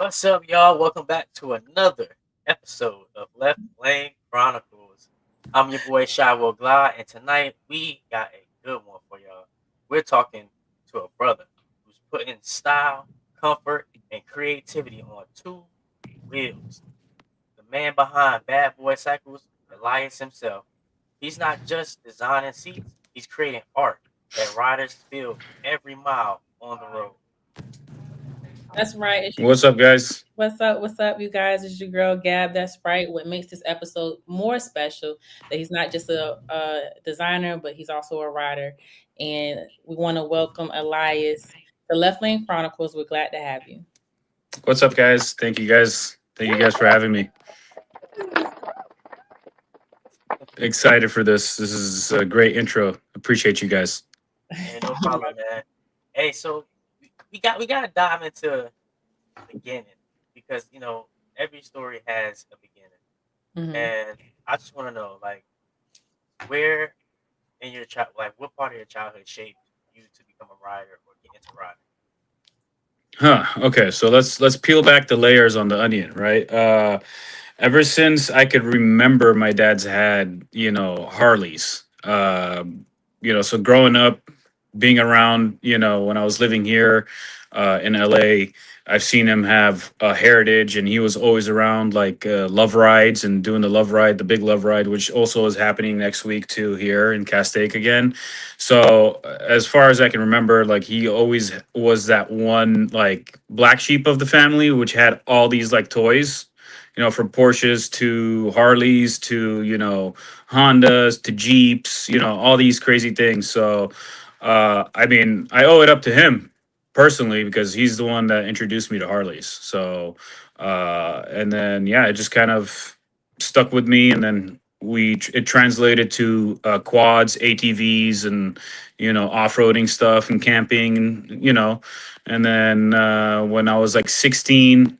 What's up, y'all? Welcome back to another episode of Left Lane Chronicles. I'm your boy Shywell Glide, and tonight we got a good one for y'all. We're talking to a brother who's putting style, comfort, and creativity on two wheels. The man behind Bad Boy Cycles, ELIAS himself. He's not just designing seats, he's creating art that riders feel every mile on the road. That's right. What's up, guys? What's up? What's up, you guys? It's your girl Gab. That's right. What makes this episode more special that he's not just a designer, but he's also a writer. And we want to welcome Elias, the Left Lane Chronicles. We're glad to have you. What's up, guys? Thank you, guys. Thank you, guys, for having me. Excited for this. This is a great intro. Appreciate you guys. Hey, no problem, man. Hey, so we gotta dive into the beginning because every story has a beginning, Mhm. and I just want to know where in your child what part of your childhood shaped you to become a writer or get into writing. Huh. Okay, so let's peel back the layers on the onion, right? Ever since I could remember, my dad's had Harleys. So growing up, being around, when I was living here in LA, I've seen him have a heritage, and he was always around like love rides and doing the love ride, the big love ride, which also is happening next week too here in Castaic again. So as far as I can remember, like he always was that one like black sheep of the family, which had all these like toys, from Porsches to Harleys to Hondas to Jeeps, all these crazy things. So I mean, I owe it up to him personally because he's the one that introduced me to Harleys. So, and then yeah, it just kind of stuck with me, and then it translated to quads, ATVs, and off roading stuff and camping, and and then when I was like 16.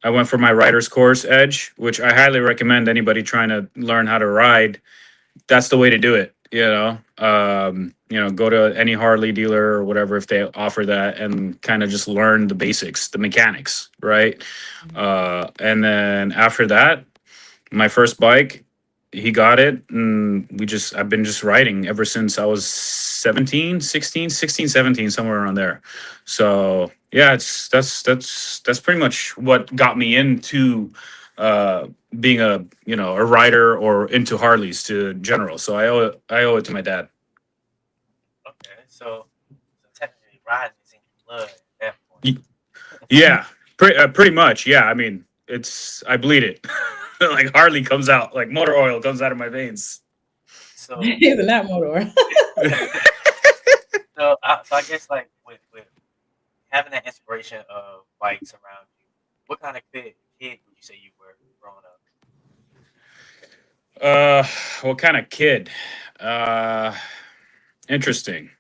I went for my rider's course Edge, which I highly recommend anybody trying to learn how to ride. That's the way to do it. Go to any Harley dealer or whatever if they offer that, and kind of just learn the basics, the mechanics, right? And then after that, my first bike, he got it, and I've been just riding ever since I was 17, somewhere around there. So yeah, that's pretty much what got me into uh being a rider or into Harleys to general. So I owe it to my dad. Okay, so technically riding is in your blood at that point. Y- Yeah, pretty much. Yeah, I mean, I bleed it. Like Harley comes out, like motor oil comes out of my veins. So Isn't that motor? so I guess with having that inspiration of bikes around you, what kind of kid would you say you were growing up? What kind of kid? Uh, Interesting.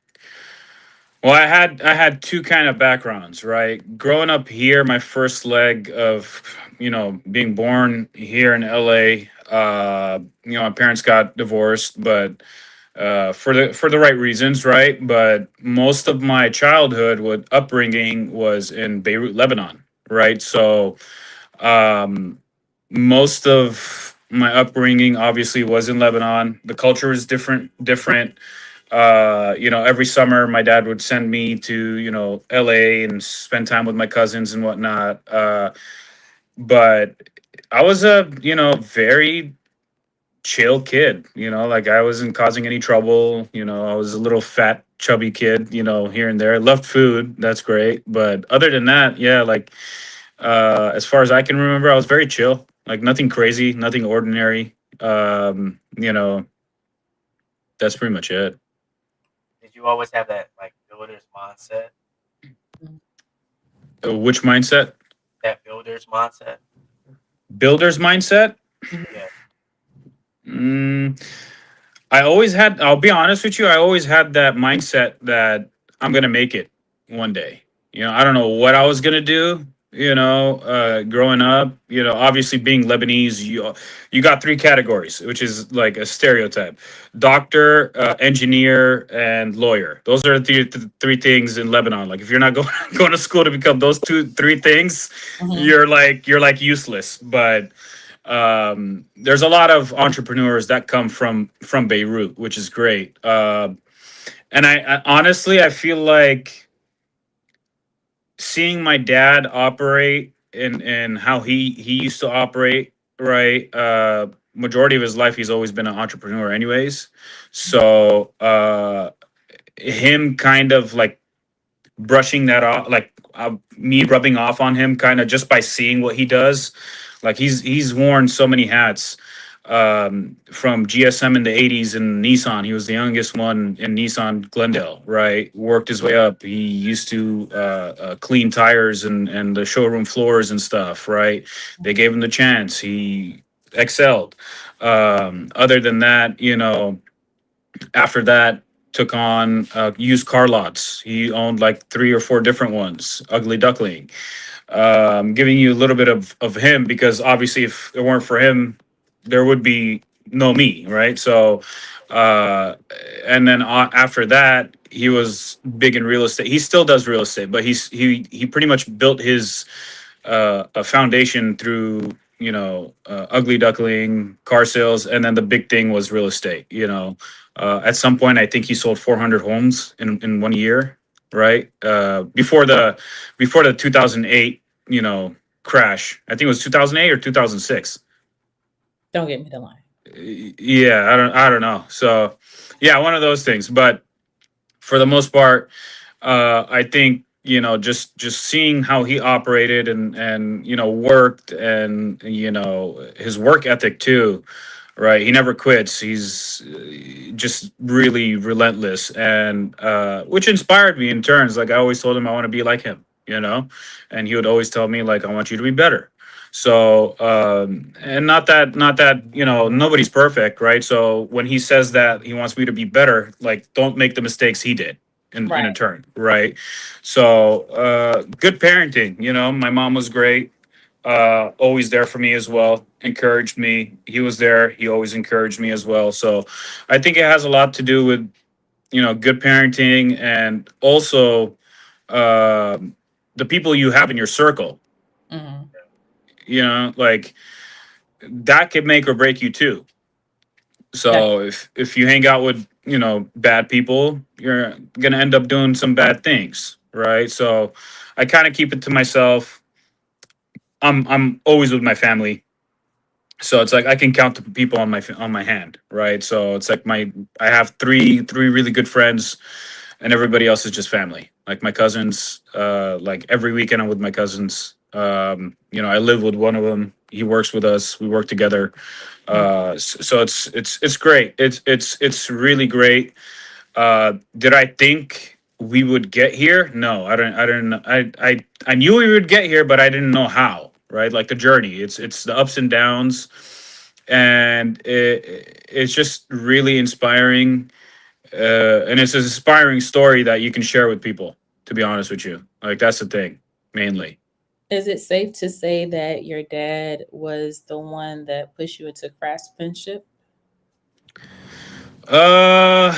Well, I had two kind of backgrounds, right? Growing up here, my first leg of being born here in LA. My parents got divorced, but for the right reasons, right? But most of my childhood, with upbringing, was in Beirut, Lebanon, right? So um, most of my upbringing obviously was in Lebanon. The culture is different. Every summer my dad would send me to, LA and spend time with my cousins and whatnot. But I was a, very chill kid, like I wasn't causing any trouble. I was a little fat, chubby kid, here and there. Loved food. That's great. But other than that, yeah, like, as far as I can remember, I was very chill, like nothing crazy, nothing ordinary. That's pretty much it. Did you always have that builder's mindset? Which mindset? That builder's mindset? Builder's mindset. Yeah. Mm, I'll be honest with you, I always had that mindset that I'm going to make it one day. I don't know what I was going to do, growing up, obviously being Lebanese, you got three categories, which is like a stereotype: doctor, engineer, and lawyer. Those are the three things in Lebanon. Like if you're not going going to school to become those three things, Mhm. you're like useless. But there's a lot of entrepreneurs that come from Beirut, which is great. And I honestly I feel like seeing my dad operate and how he used to operate, right? Majority of his life he's always been an entrepreneur anyways. So him kind of like brushing that off, like me rubbing off on him kind of just by seeing what he does. Like he's worn so many hats, from GSM in the 80s and Nissan. He was the youngest one in Nissan Glendale, right? Worked his way up. He used to clean tires and the showroom floors and stuff, right? They gave him the chance. He excelled. Other than that, after that, took on used car lots. He owned like three or four different ones. Ugly Duckling. Giving you a little bit of him because obviously, if it weren't for him, there would be no me, right? So, uh, and then after that, he was big in real estate. He still does real estate, but he pretty much built his a foundation through Ugly Duckling, car sales, and then the big thing was real estate. At some point, I think he sold 400 homes in 1 year, right? Before the 2008 crash. I think it was 2008 or 2006. Don't get me the line. Yeah, I don't know. So yeah, one of those things. But for the most part, I think just seeing how he operated and worked, and his work ethic too, right? He never quits. He's just really relentless, and which inspired me in turns. Like I always told him I want to be like him, and he would always tell me like I want you to be better. So and not that nobody's perfect, right? So when he says that he wants me to be better, like don't make the mistakes he did in a Right. turn, right? So good parenting. My mom was great, always there for me as well, encouraged me. He was there, he always encouraged me as well. So I think it has a lot to do with good parenting, and also the people you have in your circle. Hmm. Like that could make or break you too. That So if you hang out with bad people, you're gonna end up doing some bad things, right? So I kind of keep it to myself. I'm always with my family, so it's like I can count the people on my hand, right? So it's like I have three really good friends, and everybody else is just family. Like my cousins, like every weekend I'm with my cousins. I live with one of them. He works with us. We work together. So it's great. It's really great. Did I think we would get here? No, I don't. I knew we would get here, but I didn't know how. Right, like the journey. It's the ups and downs, and it's just really inspiring. And it's an inspiring story that you can share with people. To be honest with you, like that's the thing mainly. is it safe to say that your dad was the one that pushed you into craftsmanship? Uh,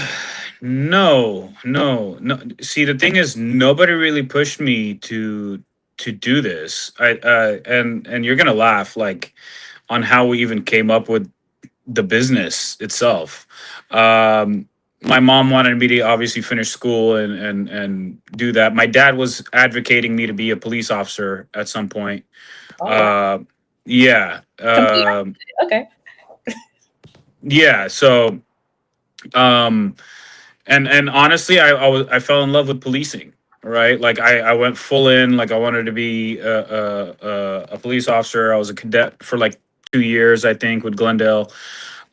no, no, no. See, the thing is, nobody really pushed me to do this. And you're gonna laugh like on how we even came up with the business itself. Um, my mom wanted me to obviously finish school and do that. My dad was advocating me to be a police officer at some point. Oh wow. Uh, yeah, Complete opposite. Okay. yeah. So um and honestly I fell in love with policing, right? Like I went full in, like I wanted to be a police officer. I was a cadet for like 2 years, I think, with Glendale.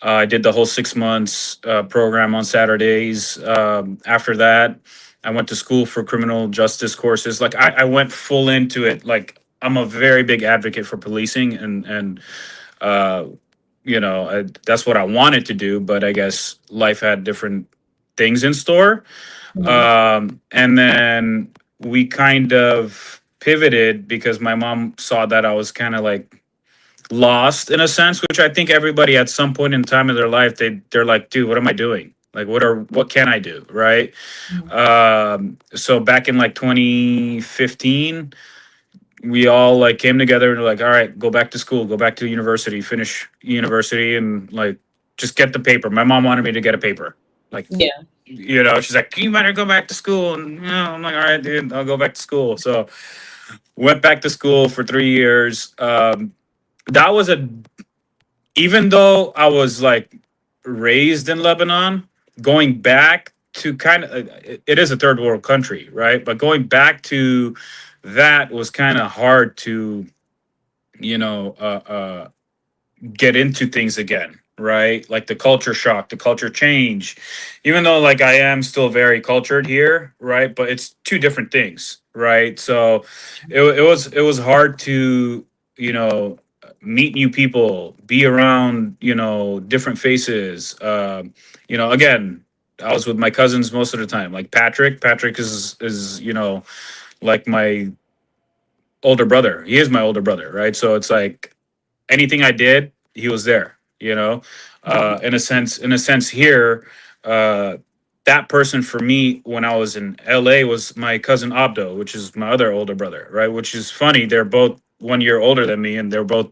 I did the whole 6 months program on Saturdays. After that, I went to school for criminal justice courses. Like I went full into it. Like I'm a very big advocate for policing, and uh, that's what I wanted to do. But I guess life had different things in store. Mhm. And then we kind of pivoted because my mom saw that I was kind of like lost in a sense, which I think everybody at some point in time in their life they're like, dude, what am I doing? Like, what can I do, right? Mhm. So back in like 2015, we all like came together and like, all right, go back to school, go back to university, finish university, and like just get the paper. My mom wanted me to get a paper, like, Yeah. she's like, you better go back to school, and I'm like, all right, dude, I'll go back to school. So went back to school for 3 years. That was a even though I was like raised in Lebanon, going back to kind of it is a third world country, right? But going back to that was kind of hard to you know get into things again, right? Like the culture shock, the culture change. Even though like I am still very cultured here, right? But it's two different things, right? So it was hard to, you know, meet new people, be around, different faces. Again, I was with my cousins most of the time. Like Patrick. Patrick is like my older brother. He is my older brother, right? So it's like anything I did, he was there. In a sense, here, uh, that person for me when I was in LA was my cousin Abdo, which is my other older brother, right? Which is funny. They're both 1 year older than me, and they're both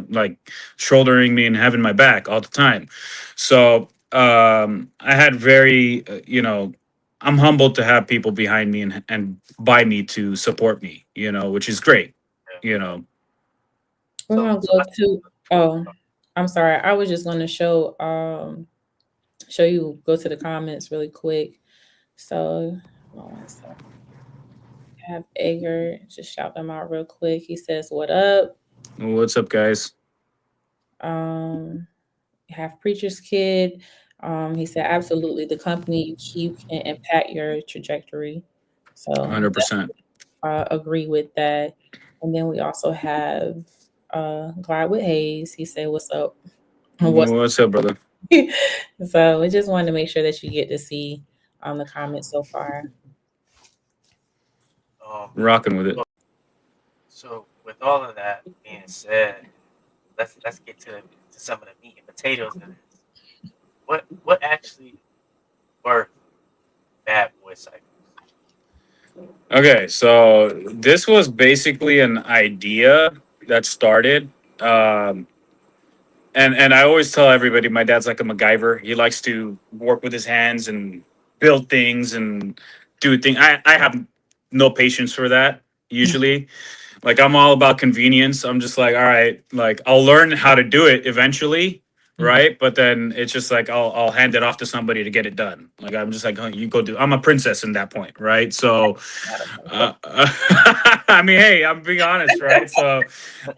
like shouldering me and having my back all the time. So I had I'm humbled to have people behind me and by me to support me, which is great, Yeah. you know. We're So gonna so go I to. Oh, I'm sorry. I was just gonna show you. Go to the comments really quick. So hold on one second. Have Edgar just shout them out real quick. He says, "What up?" What's up, guys? Um, have Preacher's Kid. He said, "Absolutely, the company you keep can impact your trajectory." So 100%. agree with that. And then we also have Glide with Hayes. He said, "What's up?" What's What's up, brother? so we just wanted to make sure that you get to see the comments so far. um Rocking with it. so, so with all of that being said, let's get to some of the meat and potatoes of this. What actually birthed Bad Boy Cycles? Okay, so this was basically an idea that started. Um, and I always tell everybody my dad's like a MacGyver. He likes to work with his hands and build things and do things. I have no patience for that usually. Like I'm all about convenience. I'm just like, all right, like I'll learn how to do it eventually, Mhm. right? But then it's just like I'll hand it off to somebody to get it done. Like I'm just like, oh, you go do. I'm a princess in that point, right? So, Not a princess. uh, I mean, hey, I'm being honest, right? So,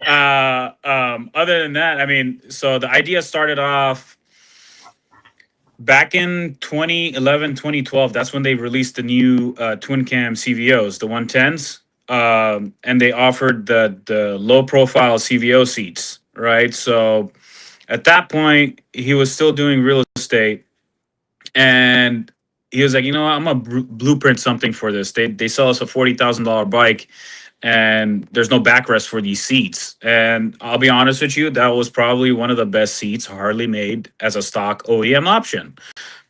other than that, I mean, so the idea started off back in 2011, 2012. That's when they released the new twin cam CVOs, the 110s. And they offered the low profile CVO seats, right? So at that point, he was still doing real estate, and he was like, you know what, I'm gonna blueprint something for this. They sell us a $40,000 bike, and there's no backrest for these seats. And I'll be honest with you, that was probably one of the best seats Harley made as a stock OEM option,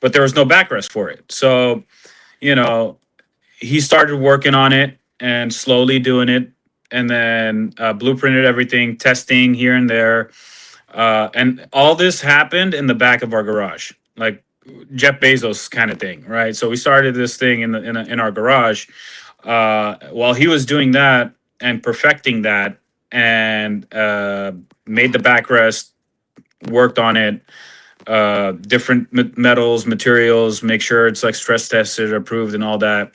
but there was no backrest for it. So you know, he started working on it and slowly doing it, and then blueprinted everything, testing here and there, and all this happened in the back of our garage, like Jeff Bezos kind of thing, right? So we started this thing in our garage. While he was doing that and perfecting that, and made the backrest, worked on it, different metals, materials, make sure it's like stress tested, approved, and all that,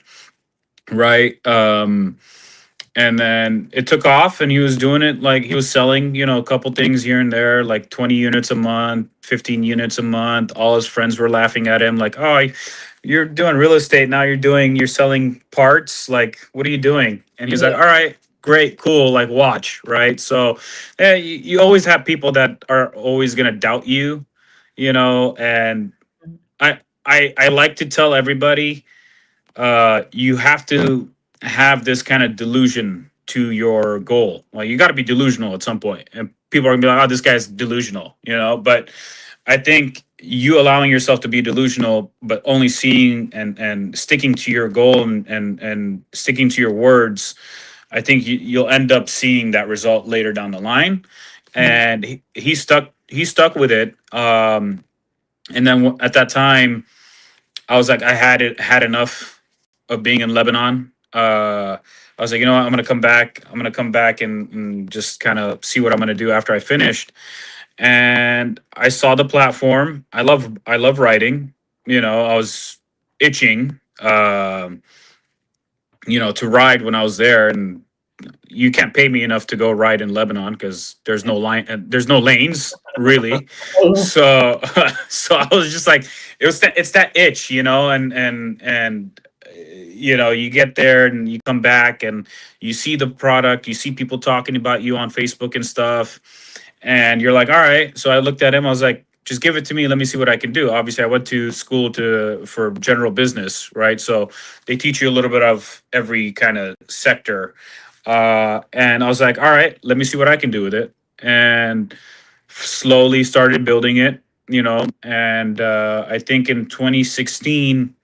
right? And then it took off, and he was doing it like he was selling, a couple things here and there, like 20 units a month, 15 units a month. All his friends were laughing at him, like, oh, you're doing real estate now. You're selling parts. Like, what are you doing? And he's like, Yeah. all right, great, cool. Like, watch, right? So, you always have people that are always going to doubt you, and I like to tell everybody, you have to have this kind of delusion to your goal. Like you got to be delusional at some point, and people are gonna be like, "Oh, this guy's delusional," But I think you allowing yourself to be delusional, but only seeing and sticking to your goal and sticking to your words, I think you'll end up seeing that result later down the line. And he stuck with it. And then at that time, I was like, I had enough of being in Lebanon. I was like, you know what, I'm gonna come back. I'm gonna come back and just kind of see what I'm gonna do after I finished. And I saw the platform. I love writing. I was itching, to ride when I was there, and you can't pay me enough to go ride in Lebanon because there's no lanes really. So so I was just like, it's that itch, and you get there and you come back and you see the product, you see people talking about you on Facebook and stuff, and you're like, all right. So I looked at him, I was like, just give it to me, let me see what I can do. Obviously I went to school for general business, right? So they teach you a little bit of every kind of sector. And I was like, all right, let me see what I can do with it. And slowly started building it, and I think in 2016,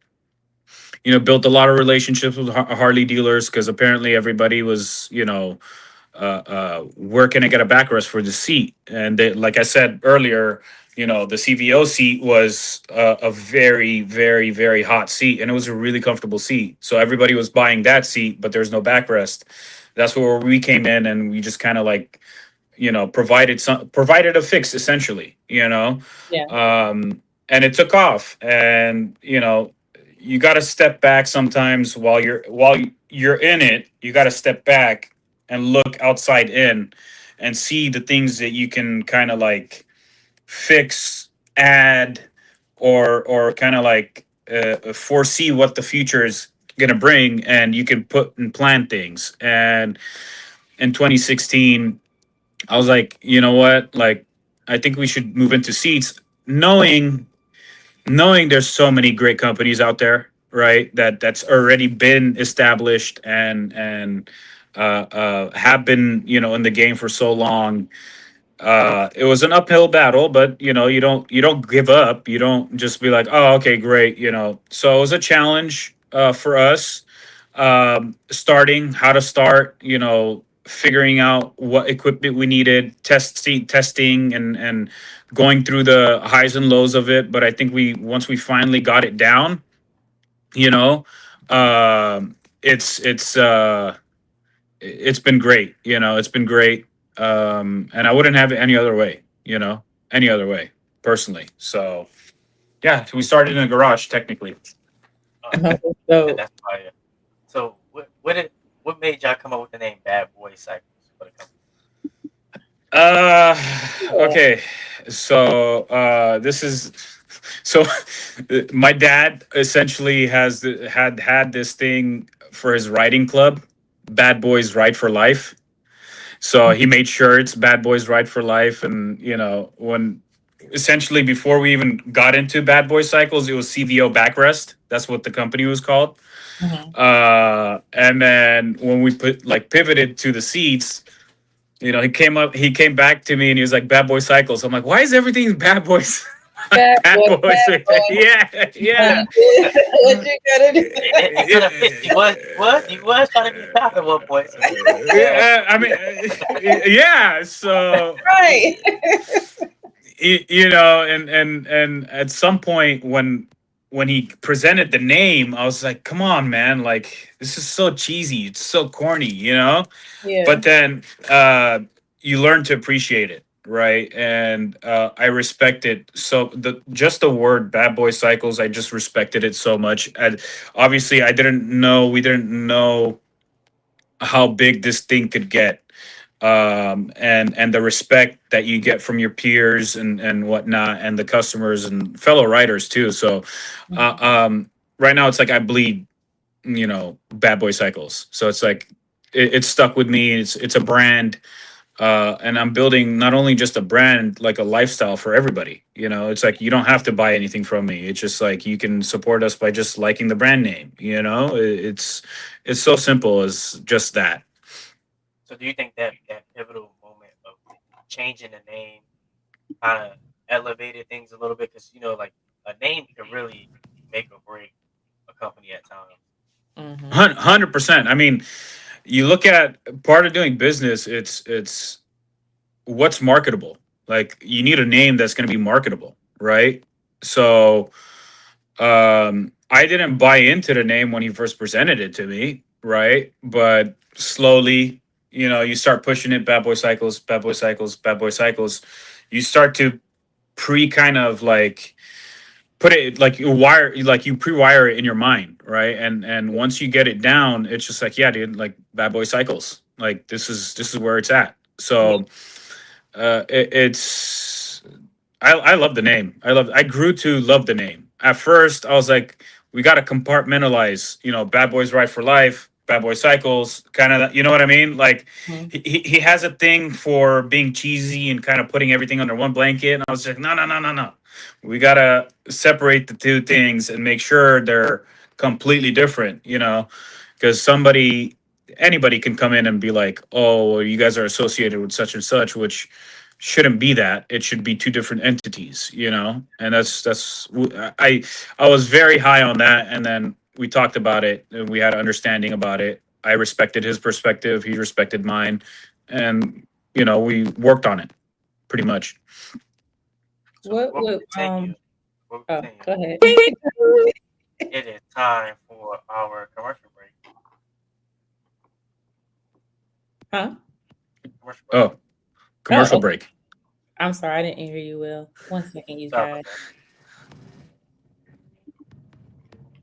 built a lot of relationships with Harley dealers because apparently everybody was, where can I get a backrest for the seat? And they, like I said earlier, the CVO seat was a very, very, very hot seat, and it was a really comfortable seat. So everybody was buying that seat, but there's no backrest. That's where we came in, and we just kind of like, provided a fix essentially, Yeah. and it took off. And you got to step back sometimes while you're in it. You got to step back and look outside in and see the things that you can kind of like fix, add, or kind of like foresee what the future is gonna bring, and you can put and plan things. And in 2016, I was like, you know what, like I think we should move into seats, knowing there's so many great companies out there, right? That's already been established and have been, in the game for so long. It was an uphill battle, but you don't give up. You don't just be like, oh, okay, great. So it was a challenge for us, starting how to start. Figuring out what equipment we needed, testing, and going through the highs and lows of it. But I think once we finally got it down, you know, it's been great. It's been great. And I wouldn't have it any other way. Any other way, personally. So yeah, we started in a garage technically. So That's fire. So what made y'all come up with the name Bad Boy Cycles for the company? Okay. So this is so my dad essentially had this thing for his writing club, Bad Boys Ride for Life. So he made shirts, Bad Boys Ride for Life, and when essentially before we even got into Bad Boy Cycles, it was CVO Backrest. That's what the company was called. mhm. And then when we pivoted to the seats, he came back to me and he was like, Bad Boy Cycles. I'm like, why is everything Bad Boys? Bad Bad boy, Boys. bad boy. Yeah. What you gotta do? It kind of fit. You was trying to be proud at one point. So Yeah, I mean, yeah. So Right. and at some point when he presented the name, I was like, come on, man, like this is so cheesy, it's so corny, Yeah. but then you learn to appreciate it, right? And I respect it. So the word Bad Boy Cycles, I just respected it so much. And obviously we didn't know how big this thing could get, and the respect that you get from your peers and whatnot, and the customers and fellow writers too. So right now it's like I bleed, Bad Boy Cycles. So it's like it's stuck with me. It's a brand, and I'm building not only just a brand, like a lifestyle for everybody. It's like you don't have to buy anything from me. It's just like you can support us by just liking the brand name. It's so simple as just that. So do you think that that pivotal moment of changing the name kind of elevated things a little bit? Because like a name can really make or break a company at times. 100%. I mean, you look at part of doing business. It's what's marketable. Like you need a name that's going to be marketable, right? So I didn't buy into the name when he first presented it to me, right? But slowly, you start pushing it. Bad Boy Cycles, Bad Boy Cycles, Bad Boy Cycles. You start to pre kind of like put it like you pre-wire it in your mind, right? And once you get it down, it's just like, yeah, dude, like Bad Boy Cycles, like this is where it's at. Yeah. So it's I love the name. I grew to love the name. At first, I was like, we got to compartmentalize. Bad Boys Ride for Life, Bad Boy Cycles, kind of. You know what I mean? Like Mhm. he has a thing for being cheesy and kind of putting everything under one blanket. And I was like, no, no, no, no, no. We gotta separate the two things and make sure they're completely different. Because anybody can come in and be like, oh, you guys are associated with such and such, which shouldn't be that. It should be two different entities. And I was very high on that, and then we talked about it and we had understanding about it. I respected his perspective, he respected mine, and we worked on it pretty much. So What would before we oh, continue, go ahead. it is time for our commercial break. Huh? Commercial break. Oh, commercial Okay. break. I'm sorry, I didn't hear you well. 1 second, you Sorry about guys. that.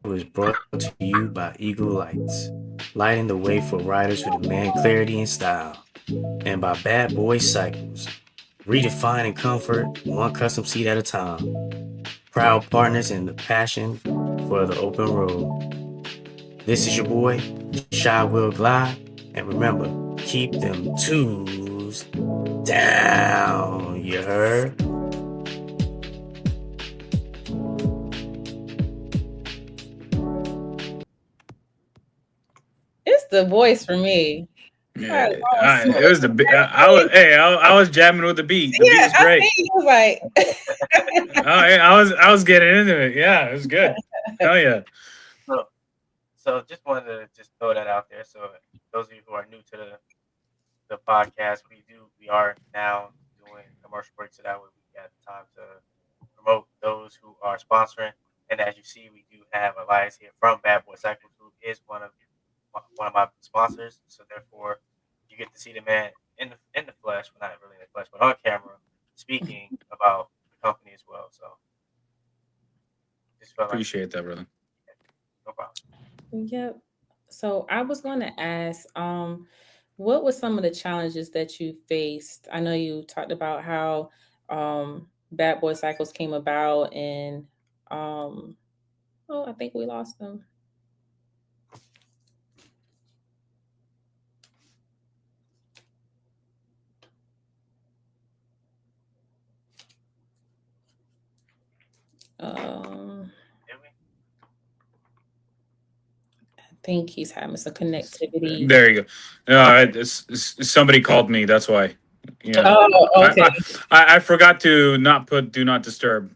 Was brought to you by Eagle Lights, lighting the way for riders who demand clarity and style, and by Bad Boy Cycles, redefining comfort one custom seat at a time. Proud partners in the passion for the open road. This is your boy, Shy Will Glide, and remember, keep them twos down, you heard? It's the voice for me. Yeah, Sorry, wrong it was I was jamming with the beat. The beat Yeah, was I great. think you was like, Oh, yeah, I was getting into it. Yeah, it was good. Hell yeah. So, so just wanted to just throw that out there. So those of you who are new to the podcast, we are now doing commercial breaks, so that way we got time to promote those who are sponsoring. And as you see, we do have Elias here from Bad Boy Cycles, who is one of my sponsors. So therefore, you get to see the man in the flesh, well, not really in the flesh, but on camera, speaking about the company as well. So just felt like Appreciate that, brother. no problem. yep. So I was going to ask, what were some of the challenges that you faced? I know you talked about how Bad Boy Cycles came about, and oh, I think we lost them. Did we? I think he's having some connectivity. There you go. All right, somebody called me. That's why. Yeah, Oh, I, okay. I forgot to not put do not disturb.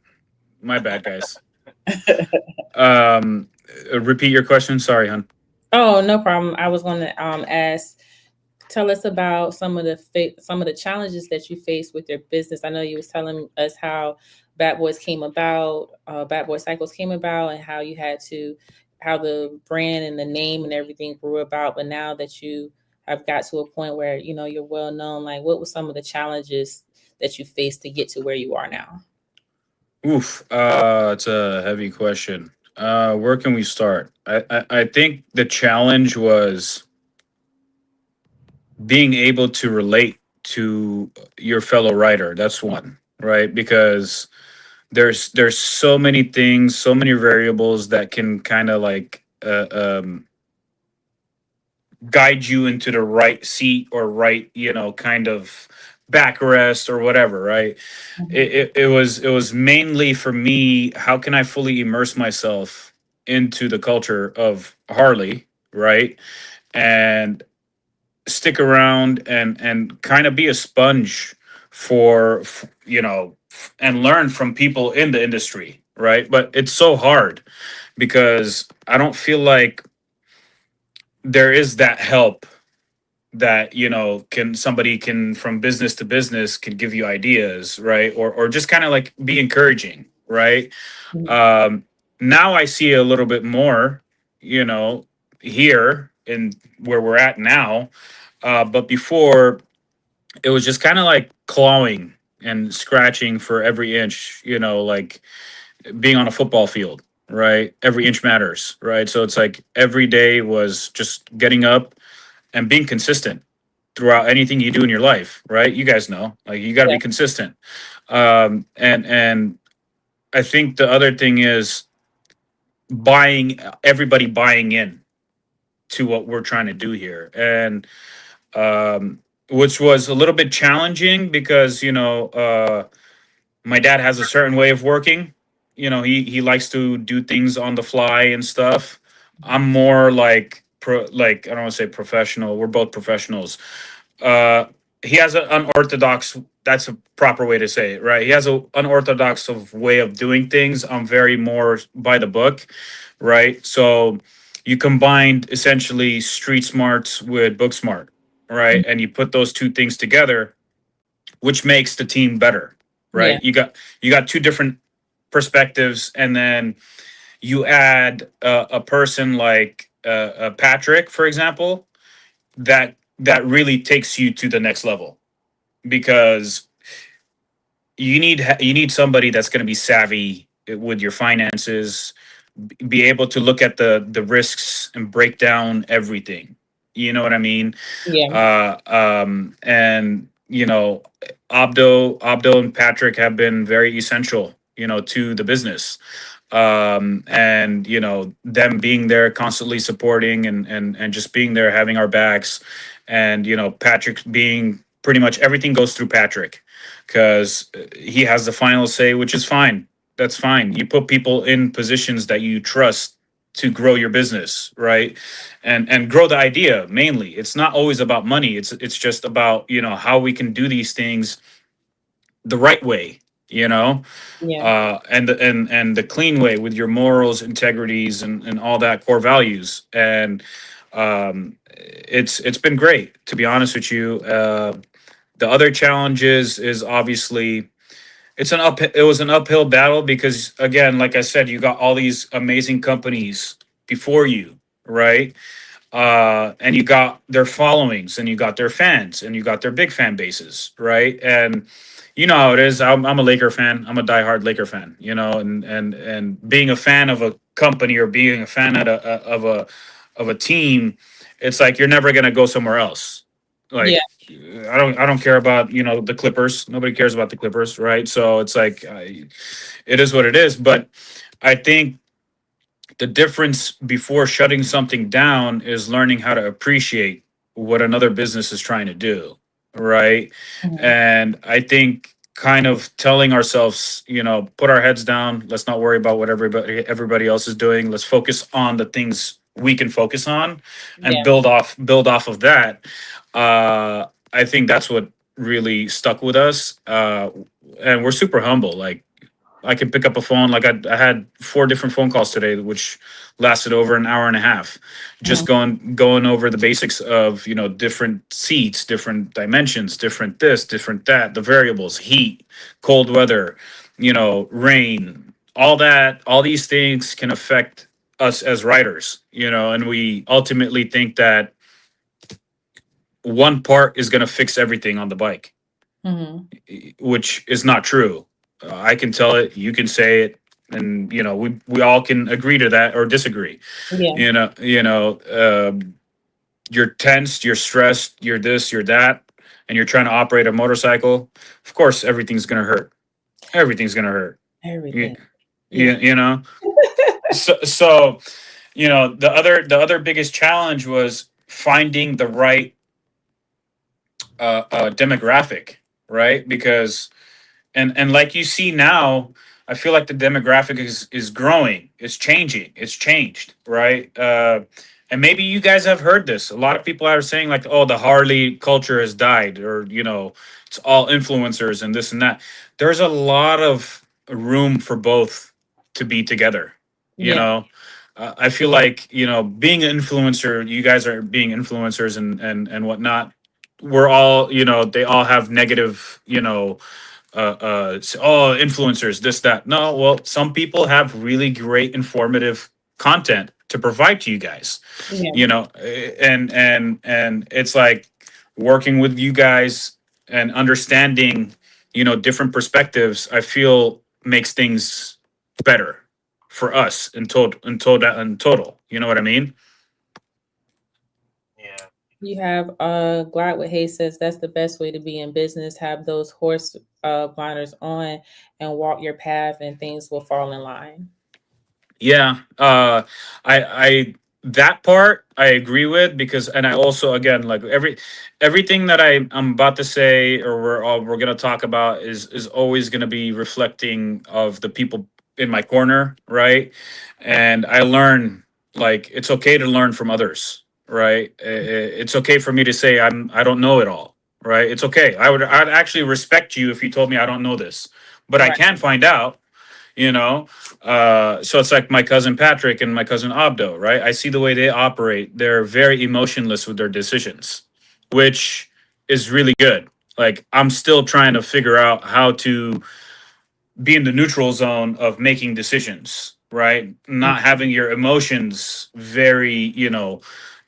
My bad, guys. Repeat your question. Sorry, hon. Oh, no problem. I was going to ask, tell us about some of the challenges that you faced with your business. I know you was telling us how Bad Boy Cycles came about, and how you had to, how the brand and the name and everything grew about. But now that you have got to a point where you're well known, like what were some of the challenges that you faced to get to where you are now? Oof. It's a heavy question. Where can we start? I think the challenge was being able to relate to your fellow writer. That's one, right? Because there's so many things, so many variables that can kind of like guide you into the right seat or right, kind of backrest or whatever, right? It was mainly for me, how can I fully immerse myself into the culture of Harley, right? And stick around and kind of be a sponge for and learn from people in the industry, right? But it's so hard because I don't feel like there is that help that can somebody can from business to business can give you ideas, right? Or just kind of like be encouraging, right? Mhm. um Now I see a little bit more, you know here in where we're at now. But before, it was just kind of like clawing and scratching for every inch, like being on a football field, right? Every inch matters, right? So it's like every day was just getting up and being consistent throughout anything you do in your life, right? You guys know, like you got to Yeah. be consistent. And I think the other thing is everybody buying in to what we're trying to do here, and which was a little bit challenging because my dad has a certain way of working. He likes to do things on the fly and stuff. I'm more like like, I don't want to say professional. We're both professionals. uh he has an unorthodox, that's a proper way to say it, right? He has a unorthodox of way of doing things. I'm very more by the book, right? So you combined essentially street smarts with book smart, right? And you put those two things together, which makes the team better, Yeah. right? You got two different perspectives, and then you add a person like Patrick, for example, that really takes you to the next level, because you need somebody that's going to be savvy with your finances, be able to look at the risks and break down everything. You know what I mean? Yeah. And Abdo and Patrick have been very essential, to the business. And them being there, constantly supporting and just being there, having our backs. And Patrick being, pretty much everything goes through Patrick, because he has the final say, which is fine. That's fine. You put people in positions that you trust to grow your business, right? And grow the idea. Mainly, it's not always about money. It's just about how we can do these things the right way, you know Yeah. and the clean way, with your morals, integrities, and all that core values. And it's been great, to be honest with you. The other challenges is obviously, it was an uphill battle, because again, like I said, you got all these amazing companies before you, right? And you got their followings, and you got their fans, and you got their big fan bases, right? And you know how it is. I'm a Laker fan. I'm a diehard Laker fan. And being a fan of a company, or being a fan of a team, it's like you're never gonna go somewhere else. Yeah. Like, I don't care about the Clippers. Nobody cares about the Clippers, right? So it's like, it is what it is. But I think the difference before shutting something down is learning how to appreciate what another business is trying to do, right? Mhm. And I think kind of telling ourselves, put our heads down, let's not worry about what everybody else is doing, let's focus on the things we can focus on, and Yeah. build off of that. I think that's what really stuck with us. And we're super humble. Like, I can pick up a phone. Like, I had 4 different phone calls today, which lasted over an hour and a half, just Mhm. going over the basics of different seats, different dimensions, different this, different that, the variables, heat, cold weather, rain, all that. All these things can affect us as riders, and we ultimately think that one part is going to fix everything on the bike, Mhm. which is not true. I can tell it, you can say it, and we all can agree to that or disagree. Yeah. You're tense, you're stressed, you're this, you're that, and you're trying to operate a motorcycle. Of course, everything's gonna hurt. Everything's gonna hurt. You, Everything. you, Yeah. you know. So the other biggest challenge was finding the right demographic, right? Because and like you see now, I feel like the demographic is growing, it's changing, it's changed, right? And maybe you guys have heard this. A lot of people are saying like, "Oh, the Harley culture has died," or it's all influencers and this and that. There's a lot of room for both to be together. You Yeah. know, I feel like being an influencer. You guys are being influencers and whatnot. We're all they all have negative oh, influencers, this, that. No, well, some people have really great informative content to provide to you guys, Yeah. and it's like working with you guys and understanding, different perspectives. I feel makes things better for us in total. You know what I mean? Yeah. You have Glide with Hay says that's the best way to be in business. Have those horse blinders on and walk your path, and things will fall in line. Yeah, I that part I agree with because, and I also again like everything that I'm about to say or we're gonna talk about is always gonna be reflecting of the people in my corner, right? And I learn like it's okay to learn from others, right? It's okay for me to say I don't know it all, right? It's okay. I'd actually respect you if you told me I don't know this, but I Right. can find out, you know so it's like my cousin Patrick and my cousin Abdo, right? I see the way they operate. They're very emotionless with their decisions, which is really good. Like I'm still trying to figure out how to be in the neutral zone of making decisions, right? Not having your emotions very,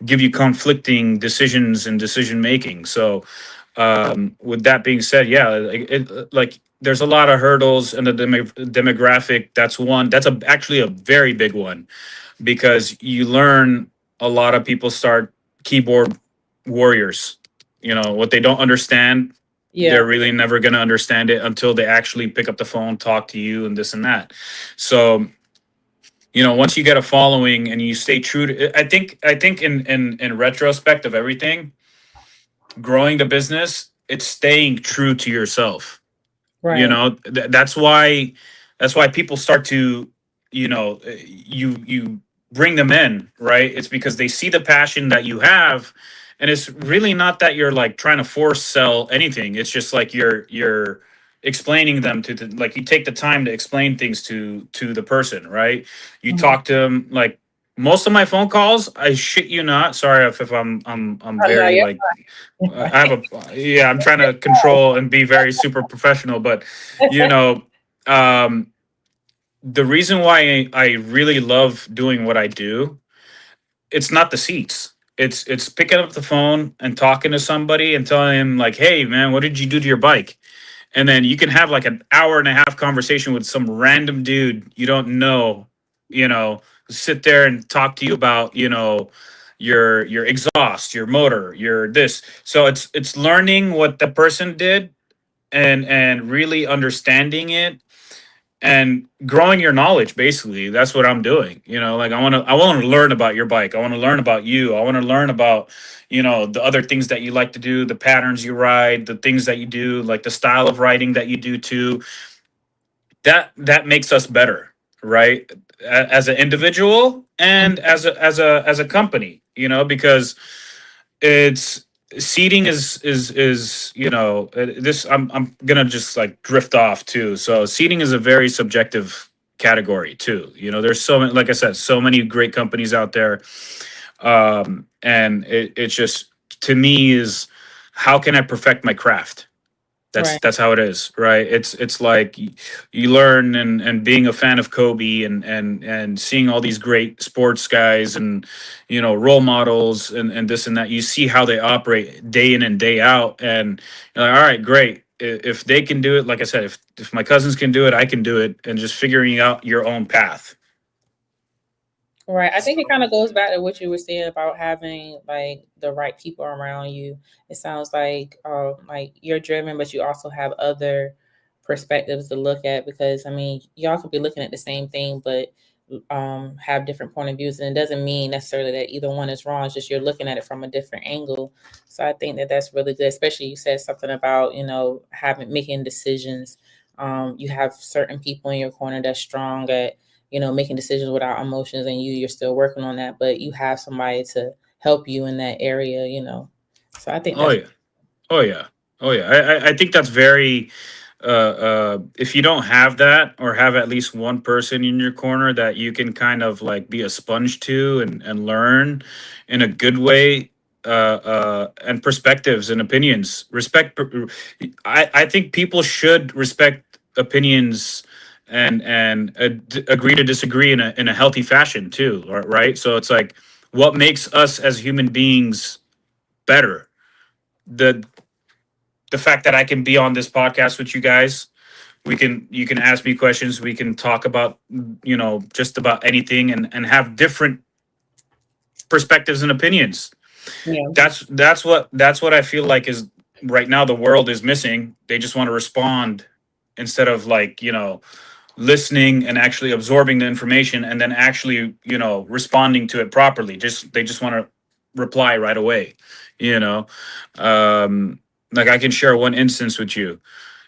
give you conflicting decisions and decision making. So with that being said, yeah, like there's a lot of hurdles and the demographic. That's one. That's actually a very big one because you learn a lot of people start keyboard warriors. What they don't understand, Yeah. they're really never going to understand it until they actually pick up the phone, talk to you, and this and that. So once you get a following and you stay true to, I think in retrospect of everything, growing the business, it's staying true to yourself. Right. That's why people start to, you bring them in, right? It's because they see the passion that you have, and it's really not that you're like trying to force sell anything. It's just like you're explaining them like you take the time to explain things to the person, right? You Mhm. talk to them like most of my phone calls, I shit you not. Sorry if I'm Oh no, very you're like I have yeah, I'm trying to control and be very super professional, but you know, um, the reason why I really love doing what I do, it's not the seats. It's picking up the phone and talking to somebody and telling him like, "Hey, man, what did you do to your bike?" And then you can have like an hour and a half conversation with some random dude you don't know, you know, sit there and talk to you about, your exhaust, your motor, your this. So it's learning what the person did and really understanding it and growing your knowledge. Basically that's what I'm doing. Like I want to learn about your bike. I want to learn about you. I want to learn about the other things that you like to do, the patterns you ride, the things that you do, like the style of riding that you do too. That makes us better, right? As an individual and as a company, because it's seating is this. I'm gonna just like drift off too. So seating is a very subjective category too. There's so many, like I said, so many great companies out there, and it's just, to me, is how can I perfect my craft. That's Right. that's how it is, right? It's like you learn, and being a fan of Kobe and seeing all these great sports guys and role models and this and that. You see how they operate day in and day out, and you're like, all right, great. If they can do it, like I said, if my cousins can do it, I can do it. And just figuring out your own path. Right. I think it kind of goes back to what you were saying about having like the right people around you. It sounds like you're driven, but you also have other perspectives to look at because I mean, y'all could be looking at the same thing, but have different point of views, and it doesn't mean necessarily that either one is wrong. It's just you're looking at it from a different angle. So I think that that's really good. Especially you said something about having making decisions. You have certain people in your corner that's strong at making decisions without emotions, and you're still working on that, but you have somebody to help you in that area, So I think Oh that's yeah. Oh yeah. Oh yeah. I think that's very. If you don't have that, or have at least one person in your corner that you can kind of like be a sponge to, and learn in a good way, and perspectives and opinions. I think people should respect opinions, and agree to disagree in a healthy fashion too. Right. So it's like, what makes us as human beings better? The the fact that I can be on this podcast with you guys. You can ask me questions. We can talk about, just about anything, and have different perspectives and opinions. yeah, That's what I feel like is right now the world is missing. They just want to respond instead of, like, listening and actually absorbing the information, and then actually, responding to it properly. They just want to reply right away. You know, like, I can share one instance with you.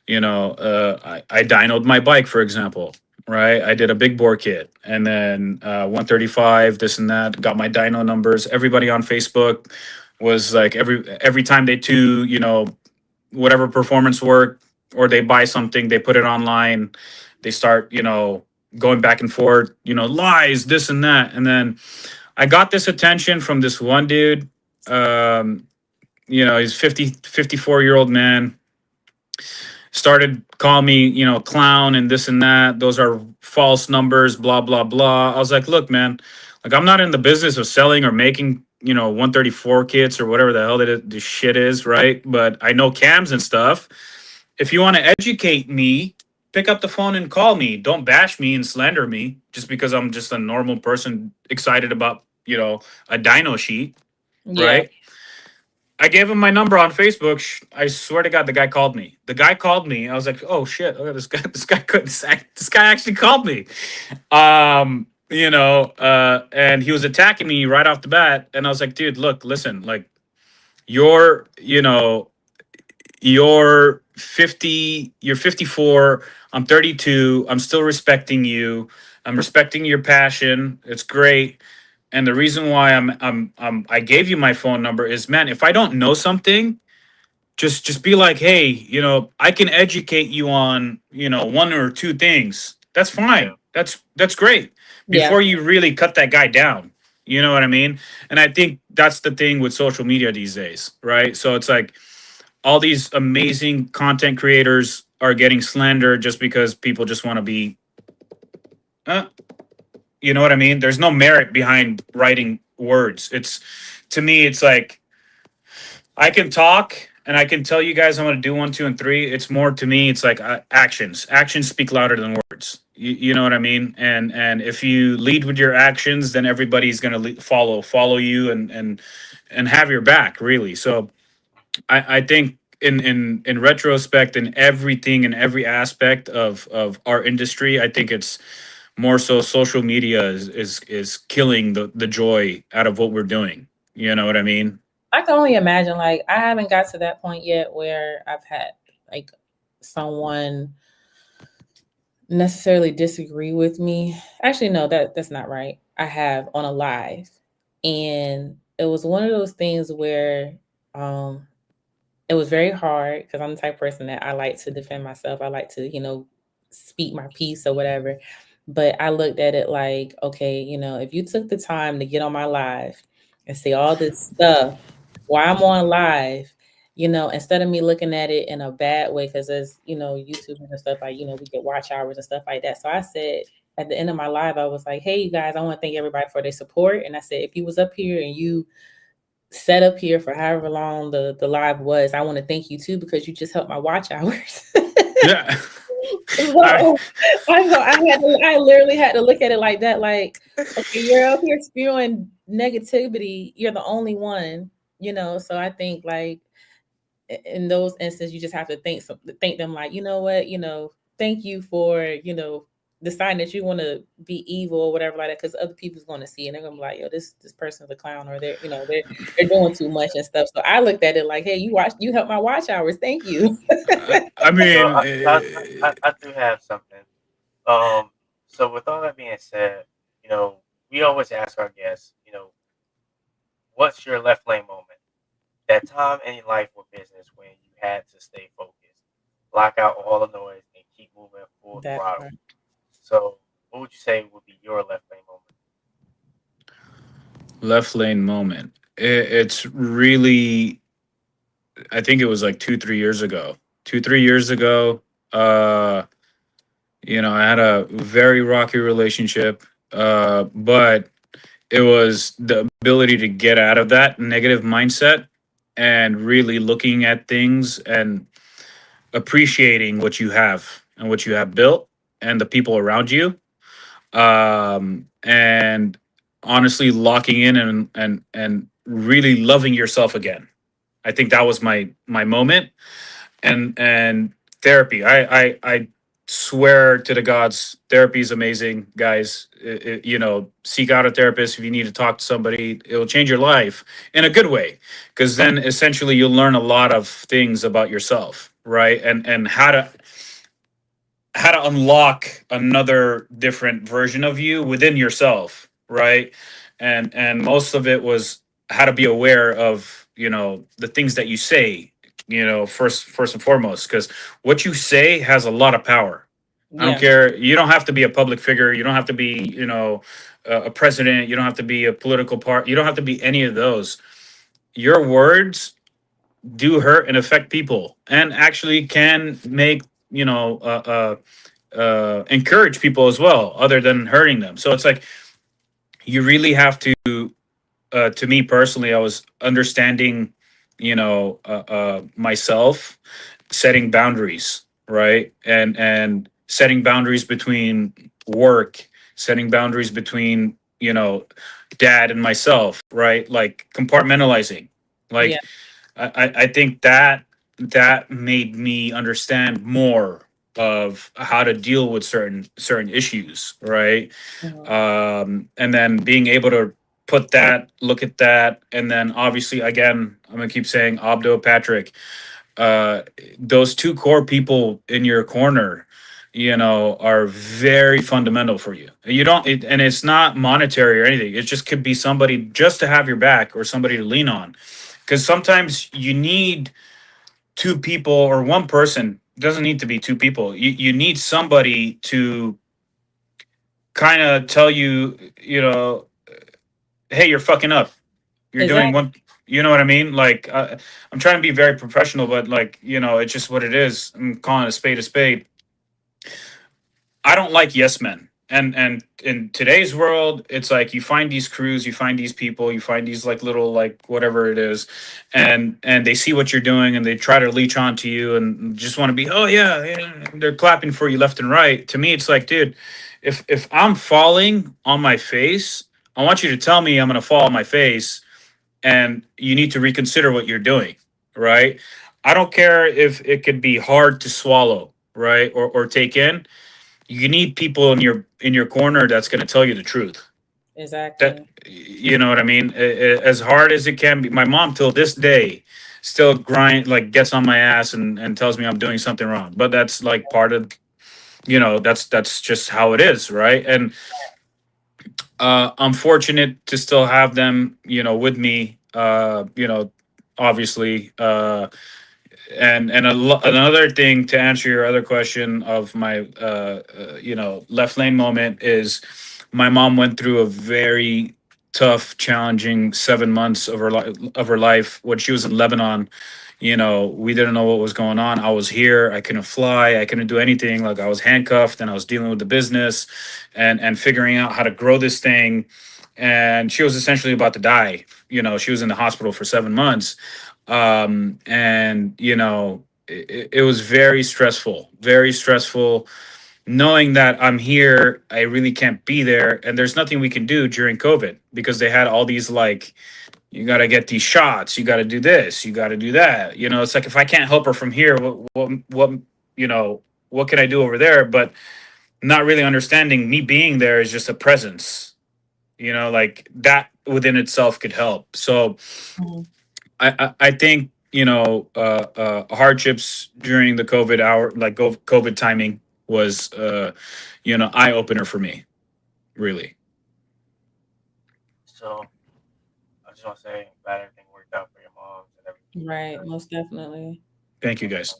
I dynoed my bike, for example. Right, I did a big bore kit, and then 135, this and that. Got my dyno numbers. Everybody on Facebook was like, every time they do, whatever performance work, or they buy something, they put it online. They start, going back and forth, lies, this and that. And then I got this attention from this one dude. He's 54-year-old man. Started calling me, clown and this and that. Those are false numbers, blah, blah, blah. I was like, look, man, like, I'm not in the business of selling or making, 134 kits or whatever the hell this shit is, right? But I know cams and stuff. If you want to educate me, pick up the phone and call me. Don't bash me and slander me just because I'm just a normal person excited about, a dyno sheet, yeah, right? I gave him my number on Facebook. I swear to God, the guy called me. The guy called me. I was like, "Oh shit! Look at this guy. This guy actually called me." And he was attacking me right off the bat. And I was like, "Dude, look, listen. Like, you're, you're 50. You're 54. I'm 32. I'm still respecting you. I'm respecting your passion. It's great. And the reason why I gave you my phone number is, man, if I don't know something, just be like, hey, I can educate you on, one or two things. That's Yeah. fine. That's great. yeah. Before you really cut that guy down. You know what I mean? And I think that's the thing with social media these days, right? So it's like, all these amazing content creators are getting slandered just because people just want to be, you know what I mean? There's no merit behind writing words. To me, it's like, I can talk and I can tell you guys I'm going to do 1, 2, and 3. It's more, to me, it's like, actions. Actions speak louder than words. You know what I mean? And if you lead with your actions, then everybody's going to follow you, and have your back, really. So I think in retrospect, in everything, in every aspect of our industry, I think it's more so social media is killing the joy out of what we're doing. You know what I mean? I can only imagine. Like, I haven't got to that point yet where I've had like someone necessarily disagree with me. Actually, no, that's not right. I have on a live, and it was one of those things where it was very hard because I'm the type of person that I like to defend myself. I like to, speak my piece or whatever. But I looked at it like, okay, if you took the time to get on my live and say all this stuff while I'm on live, instead of me looking at it in a bad way, because as YouTube and stuff, like, we get watch hours and stuff like that. So I said at the end of my live, I was like, hey, you guys, I want to thank everybody for their support. And I said, if you was up here and you set up here for however long the live was, I want to thank you too, because you just helped my watch hours. Yeah. So I literally had to look at it like that. Like, okay, you're up here spewing negativity. You're the only one, So I think, like, in those instances, you just have to thank them. Like, you know what, thank you for, deciding that you want to be evil or whatever like that, because other people's going to see and they're going to be like, yo, this person's a clown, or they're doing too much and stuff. So I looked at it like, hey, you helped my watch hours. Thank you. I mean, So I do have something. So with all that being said, you know, we always ask our guests, you know, what's your left lane moment? That time in your life or business when you had to stay focused, block out all the noise, and keep moving full That throttle. part. So, what would you say would be your left lane moment? Left lane moment. It's really, I think it was like 2, 3 years ago. 2, 3 years ago, uh, I had a very rocky relationship, but it was the ability to get out of that negative mindset and really looking at things and appreciating what you have and what you have built and the people around you, and honestly locking in and really loving yourself again. I think that was my moment. And therapy, I swear to the gods, therapy is amazing, guys. Seek out a therapist if you need to talk to somebody. It will change your life in a good way, because then essentially you'll learn a lot of things about yourself, right? And how to unlock another different version of you within yourself, right? And most of it was how to be aware of, the things that you say, first and foremost, because what you say has a lot of power. I don't Yeah, care. You don't have to be a public figure. You don't have to be, a president. You don't have to be a political part. You don't have to be any of those. Your words do hurt and affect people, and actually can make, encourage people as well, other than hurting them. So it's like you really have to. To me personally, I was understanding, myself, setting boundaries, right, and setting boundaries between work, setting boundaries between, dad and myself, right, like compartmentalizing, yeah, like I think that made me understand more of how to deal with certain issues, right? mhm, And then being able to look at that, and then obviously again, I'm gonna keep saying Abdo, Patrick, uh, those two core people in your corner, are very fundamental for you. And it's not monetary or anything. It just could be somebody just to have your back or somebody to lean on, because sometimes you need two people or one person. It doesn't need to be two people. You need somebody to kind of tell you, hey, you're fucking up. You're doing exactly. one. You know what I mean? Like, I'm trying to be very professional, but like, it's just what it is. I'm calling a spade a spade. I don't like yes men. And in today's world, it's like you find these crews, you find these people, you find these like little like whatever it is, and they see what you're doing and they try to leech onto you and just want to be, oh yeah, yeah, they're clapping for you left and right. To me, it's like, dude, if I'm falling on my face, I want you to tell me I'm gonna fall on my face, and you need to reconsider what you're doing, right? I don't care if it could be hard to swallow, right, or take in. You need people in your corner that's going to tell you the truth. That, Exactly. you know what I mean? As hard as it can be, my mom till this day still gets on my ass and tells me I'm doing something wrong. But that's like part of, that's just how it is, right? And I'm fortunate to still have them, with me. Obviously, another thing to answer your other question of my left lane moment is my mom went through a very tough, challenging 7 months of her life when she was in Lebanon. We didn't know what was going on. I was here. I couldn't fly. I couldn't do anything. Like, I was handcuffed and I was dealing with the business and figuring out how to grow this thing. And she was essentially about to die. She was in the hospital for 7 months. And it was very stressful knowing that I'm here. I really can't be there, and there's nothing we can do during COVID because they had all these like, you got to get these shots, you got to do this, you got to do that. It's like, if I can't help her from here, you know what can I do over there? But not really understanding me being there is just a presence, like that within itself could help. So Mhm. I think hardships during the COVID hour, like COVID timing. was eye opener for me, really. So I just want to say, glad everything worked out for your moms and everything. Right, most definitely. Thank you And guys.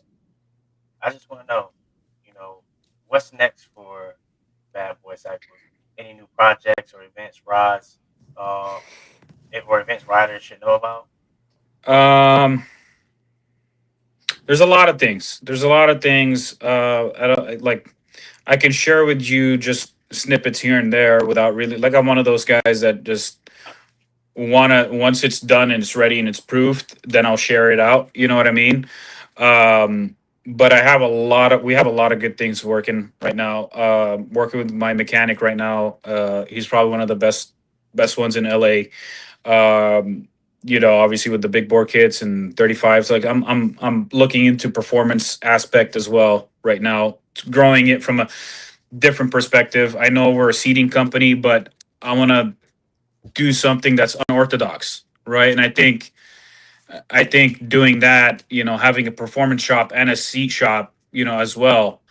I just want to know, you know, what's next for Bad Boy Cycles? Any new projects or events Roz, uh, or events riders should know about? Um, there's a lot of things. There's a lot of things. I don't, like I can share with you just snippets here and there without really like I'm one of those guys that just wanna once it's done and it's ready and it's proofed, then I'll share it out. You know what I mean? Um, but we have a lot of good things working right now. Working with my mechanic right now. He's probably one of the best ones in LA. Um, obviously with the big bore kits and 35s, like I'm looking into performance aspect as well right now, growing it from a different perspective. I know we're a seating company, but I want to do something that's unorthodox, right? And I think doing that, having a performance shop and a seat shop, as well,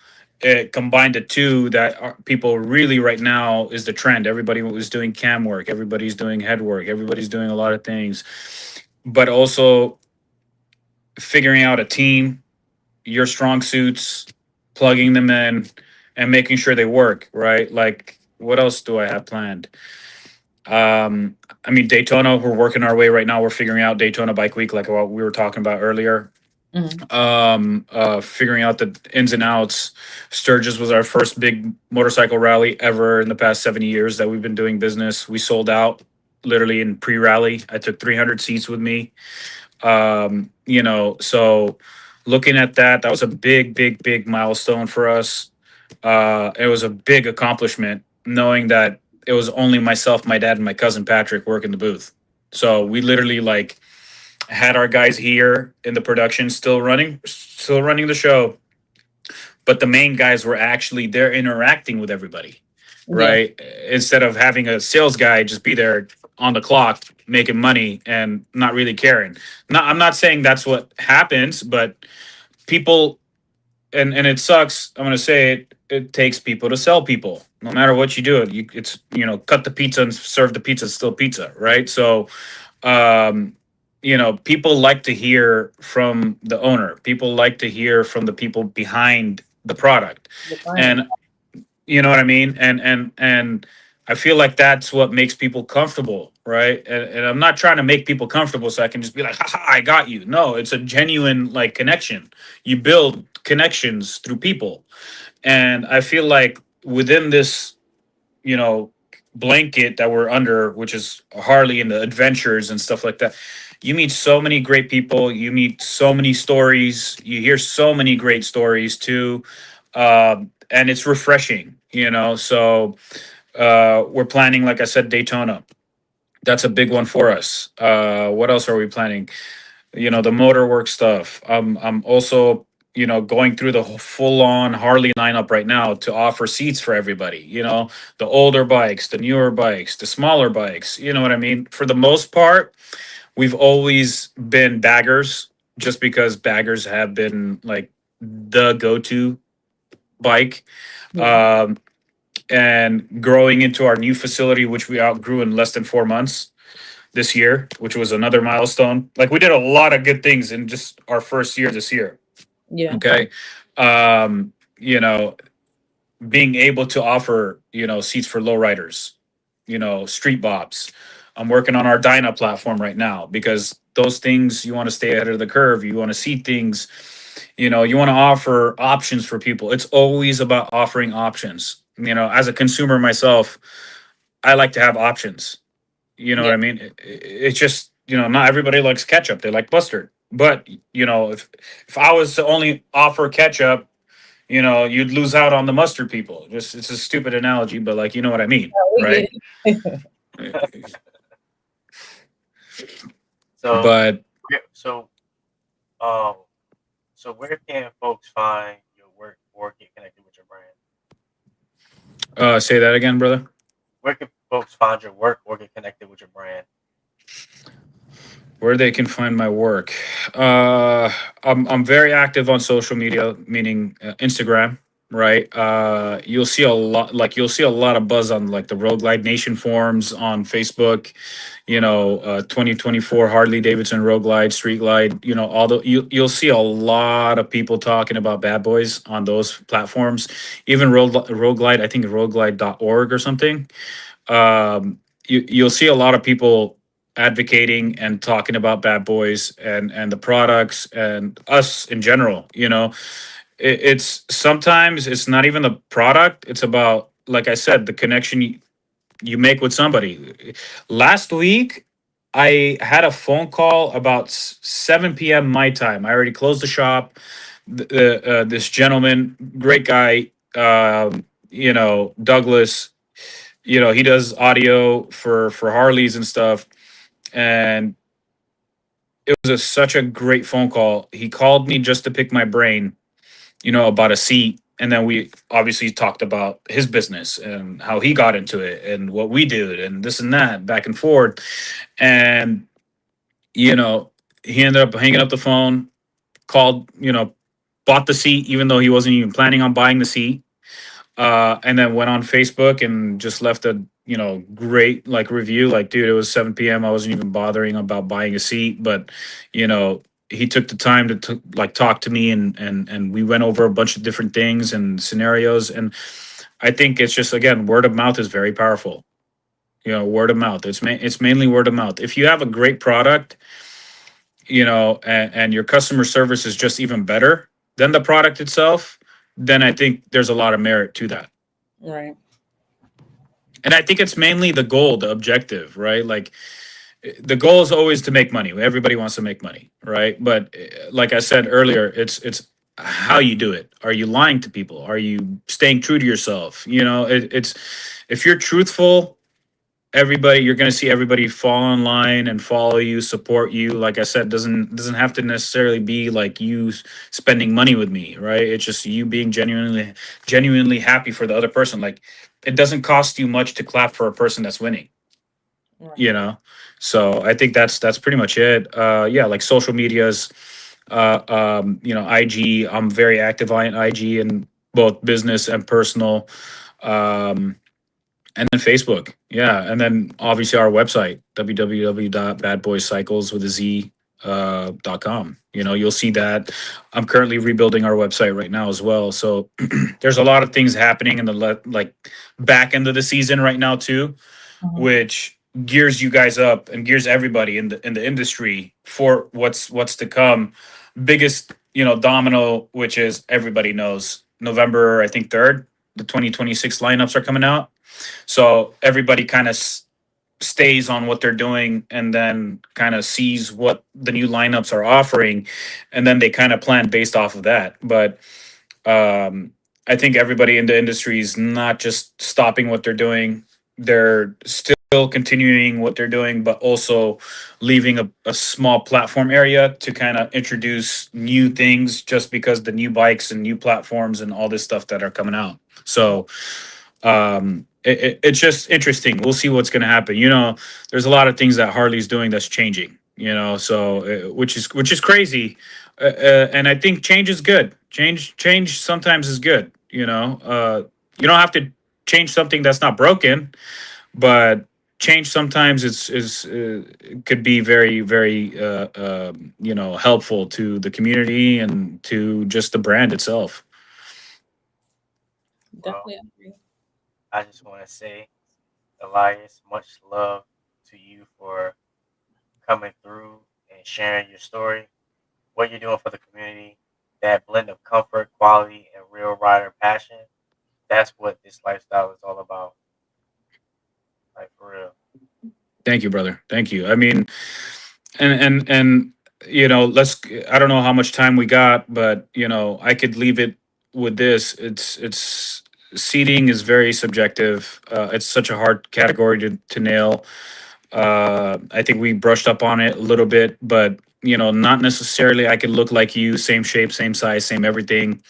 it combined the two that are, people really right now is the trend. Everybody was doing cam work, everybody's doing head work, everybody's doing a lot of things, but also figuring out a team, your strong suits, plugging them in, and making sure they work, right? Like, what else do I have planned? Um, I mean, Daytona, we're working our way right now. We're figuring out Daytona Bike Week, like what we were talking about earlier. Mhm. Figuring out the ins and outs. Sturgis was our first big motorcycle rally ever in the past 70 years that we've been doing business. We sold out literally in pre-rally. I took 300 seats with me. So looking at that, that was a big, big, big milestone for us. It was a big accomplishment knowing that it was only myself, my dad, and my cousin Patrick working the booth. So we literally like had our guys here in the production still running the show, but the main guys were actually there interacting with everybody, Yeah. right? Instead of having a sales guy just be there on the clock making money and not really caring. Not, I'm not saying that's what happens, but people and it sucks. I'm gonna say it. It takes people to sell people. No matter what you do, it's cut the pizza and serve the pizza. It's still pizza, right? So um, people like to hear from the owner. People like to hear from the people behind the product, The client. and you know what I mean. And I feel like that's what makes people comfortable, right? And I'm not trying to make people comfortable so I can just be like, "Ha, I got you." No, it's a genuine like connection. You build connections through people, and I feel like within this you know blanket that we're under, which is Harley and the adventures and stuff like that, you meet so many great people, you meet so many stories, you hear so many great stories too, and it's refreshing. So we're planning, like I said, Daytona. That's a big one for us. What else are we planning? The motor work stuff. I'm also going through the full on Harley lineup right now to offer seats for everybody. The older bikes, the newer bikes, the smaller bikes. You know what I mean? For the most part, we've always been baggers, just because baggers have been like the go to bike. Yeah. Um, and growing into our new facility, which we outgrew in less than 4 months this year, which was another milestone. Like, we did a lot of good things in just our first year this year. Yeah. Okay. Um, you know, Being able to offer, seats for lowriders, street bobs. I'm working on our Dyna platform right now because those things, you want to stay ahead of the curve. You want to see things, you want to offer options for people. It's always about offering options. As a consumer myself, I like to have options. You know what Yeah. I mean? It's just, not everybody likes ketchup. They like mustard. But, if I was to only offer ketchup, you'd lose out on the mustard people. Just, it's a stupid analogy, but like, you know what I mean, We right? get it. So, But so, um, so where can folks find your work or get connected with your brand? say that again, brother. Where can folks find your work or get connected with your brand? Where they can find my work. I'm very active on social media, meaning Instagram. right? You'll see a lot of buzz on like the Road Glide Nation forums on Facebook. 2024 Harley Davidson Road Glide, Street Glide. You'll see a lot of people talking about Bad Boys on those platforms. Even Road Glide, I think roadglide.org or something. You'll see a lot of people advocating and talking about Bad Boys and the products and us in general. It's sometimes it's not even the product. It's about, like I said, the connection you make with somebody. Last week, I had a phone call about 7 p.m. my time. I already closed the shop. This gentleman, great guy, Douglas. He does audio for Harleys and stuff, and it was such a great phone call. He called me just to pick my brain, about a seat. And then we obviously talked about his business and how he got into it and what we did and this and that, back and forth. And, you know, he ended up hanging up the phone, called, bought the seat, even though he wasn't even planning on buying the seat. And then went on Facebook and just left a great like review. Like, dude, it was 7 p.m. I wasn't even bothering about buying a seat, but you know he took the time to like talk to me, and we went over a bunch of different things and scenarios. And I think it's just, again, word of mouth is very powerful. Word of mouth. It's mainly word of mouth. If you have a great product, and your customer service is just even better than the product itself, then I think there's a lot of merit to that. Right. And I think it's mainly the goal, the objective, right? Like, the goal is always to make money. Everybody wants to make money, right? But like I said earlier, it's how you do it. Are you lying to people? Are you staying true to yourself? It's if you're truthful, you're going to see everybody fall in line and follow you, support you. Like I said, doesn't have to necessarily be like you spending money with me, right? It's just you being genuinely happy for the other person. Like, it doesn't cost you much to clap for a person that's winning. Right. So I think that's pretty much it. Yeah, like social medias, IG. I'm very active on IG in both business and personal. And then Facebook. Yeah. And then obviously our website, www.badboycycles with a Z .com. You'll see that. I'm currently rebuilding our website right now as well. So there's a lot of things happening in the like back end of the season right now too, which gears you guys up and gears everybody in the industry for what's to come. Biggest, domino, which is everybody knows November, I think 3rd, the 2026 lineups are coming out. So everybody kind of stays on what they're doing and then kind of sees what the new lineups are offering, and then they kind of plan based off of that. But I think everybody in the industry is not just stopping what they're doing. They're still continuing what they're doing, but also leaving a small platform area to kind of introduce new things, just because the new bikes and new platforms and all this stuff that are coming out. So it's just interesting. We'll see what's going to happen. There's a lot of things that Harley's doing that's changing. So which is crazy, and I think change is good. Change sometimes is good. You don't have to change something that's not broken, but change sometimes could be very, very helpful to the community and to just the brand itself. Definitely agree. I just want to say, Elias, much love to you for coming through and sharing your story, what you're doing for the community, that blend of comfort, quality, and real rider passion. That's what this lifestyle is all about. Like, for real. Thank you, brother. Thank you. I mean, and let's. I don't know how much time we got, but I could leave it with this. It's seating is very subjective. It's such a hard category to nail. I think we brushed up on it a little bit, but not necessarily. I could look like you, same shape, same size, same everything.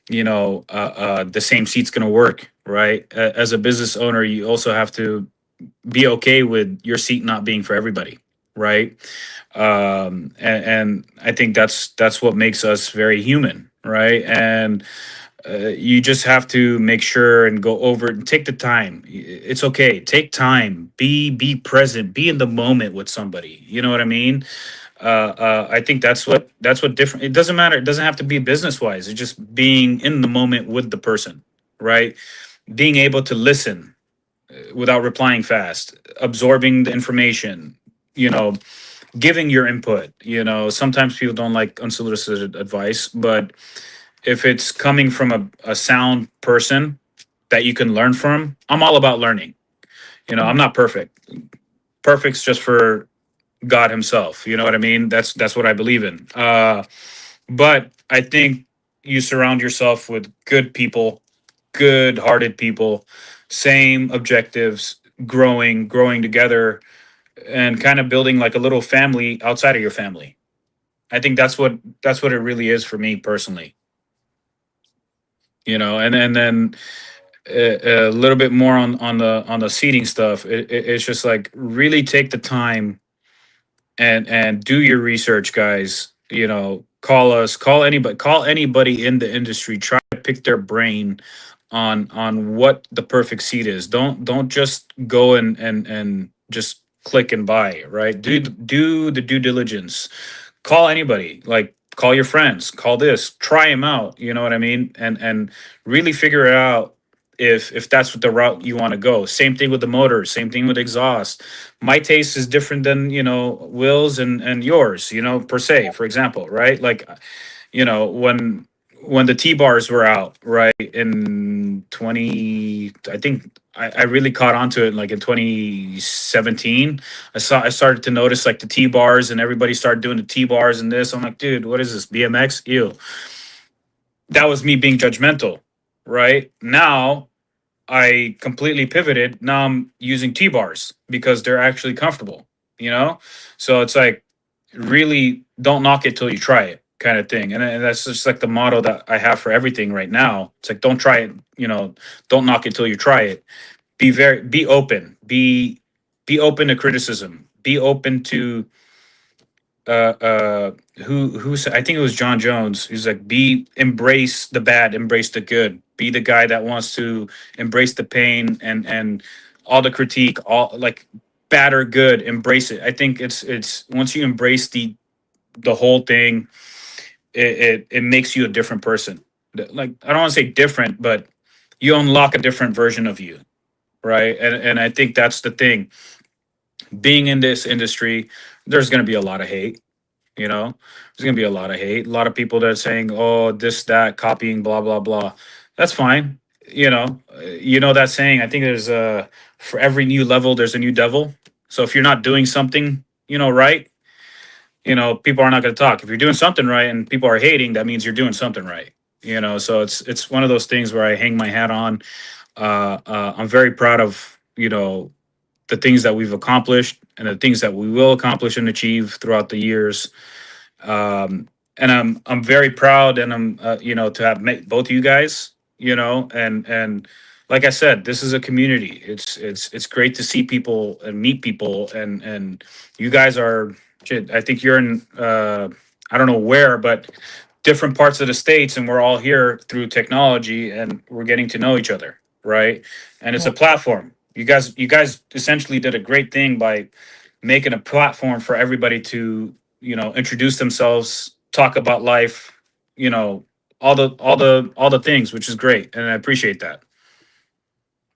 The same seat's gonna work, right? As a business owner, you also have to be okay with your seat not being for everybody, right? And I think that's what makes us very human, right? And You just have to make sure and go over it and take the time. It's okay. Take time. Be present. Be in the moment with somebody. You know what I mean? I think that's what different. It doesn't matter. It doesn't have to be business wise. It's just being in the moment with the person, right? Being able to listen without replying fast, absorbing the information. You know, giving your input. You know, sometimes people don't like unsolicited advice, but if it's coming from a sound person that you can learn from, I'm all about learning. You know, I'm not perfect. Perfect's just for God Himself. You know what I mean? That's what I believe in. But I think you surround yourself with good people, good-hearted people, same objectives, growing together, and kind of building like a little family outside of your family. I think that's what it really is for me personally. You know, and then a little bit more on the seating stuff. It's just like really take the time and do your research, guys. You know, call us, call anybody in the industry. Try to pick their brain on what the perfect seat is. Don't just go and just click and buy. Right? Do the due diligence. Call anybody. Like call your friends. Call this. Try them out. You know what I mean? And really figure it out if that's what the route you want to go. Same thing with the motor. Same thing with exhaust. My taste is different than Will's and yours, per se, for example, right? Like, when the T-bars were out, right, in 20, I think I really caught onto it like in 2017. I started to notice like the T-bars and everybody started doing the T-bars and this. I'm like, dude, what is this, BMX? Ew. That was me being judgmental, right? Now I completely pivoted. Now I'm using T bars because they're actually comfortable, you know? So it's like, really don't knock it till you try it kind of thing. And that's just like the motto that I have for everything right now. It's like, don't try it, don't knock it till you try it. Be open, be open to criticism, be open to, who said, I think it was John Jones. He's like, embrace the bad, embrace the good, be the guy that wants to embrace the pain and all the critique, all like bad or good, embrace it. I think it's once you embrace the whole thing, it makes you a different person. Like, I don't want to say different, but you unlock a different version of you, right? And I think that's the thing. Being in this industry, there's going to be a lot of hate. There's going to be a lot of hate, a lot of people that are saying, oh, this, that, copying, blah, blah, blah. That's fine. That saying, I think there's for every new level there's a new devil. So if you're not doing something right, people are not going to talk. If you're doing something right and people are hating, that means you're doing something right. So it's one of those things where I hang my hat on. I'm very proud of the things that we've accomplished and the things that we will accomplish and achieve throughout the years. And I'm very proud, and I'm to have met both of you guys. And like I said, this is a community. It's great to see people and meet people, and you guys are. Shit, I think you're in. I don't know where, but different parts of the states, and we're all here through technology, and we're getting to know each other, right? And it's a platform. You guys essentially did a great thing by making a platform for everybody to introduce themselves, talk about life, you know, all the things, which is great, and I appreciate that.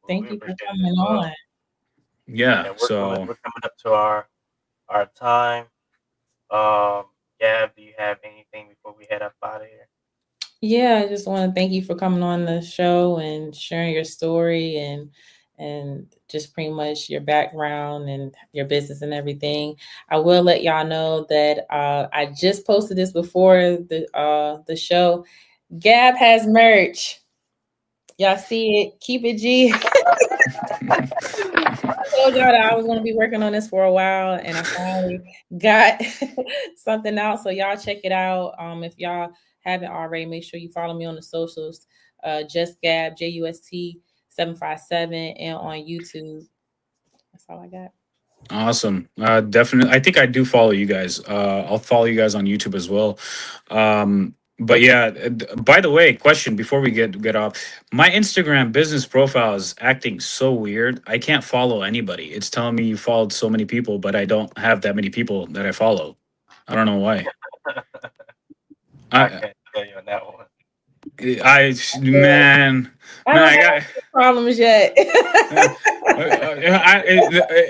Well, we Thank you for appreciate it coming as well. on. Yeah. And So we're coming up to our time. Um, Gab, do you have anything before we head up out of here? Yeah, I just want to thank you for coming on the show and sharing your story and just pretty much your background and your business and everything. I will let y'all know that I just posted this before the show. Gab has merch. Y'all see it? Keep it G. I told y'all that I was going to be working on this for a while, and I finally got something out. So y'all check it out. If y'all haven't already, make sure you follow me on the socials. Just Gab JUST 757, and on YouTube. That's all I got. awesome. Definitely. I think I do follow you guys. I'll follow you guys on YouTube as well. But yeah, by the way, question before we get off. My Instagram business profile is acting so weird. I can't follow anybody. It's telling me you followed so many people, but I don't have that many people that I follow. I don't know why. I I can't tell you on that one. I man, I man, don't I have got. any problems yet.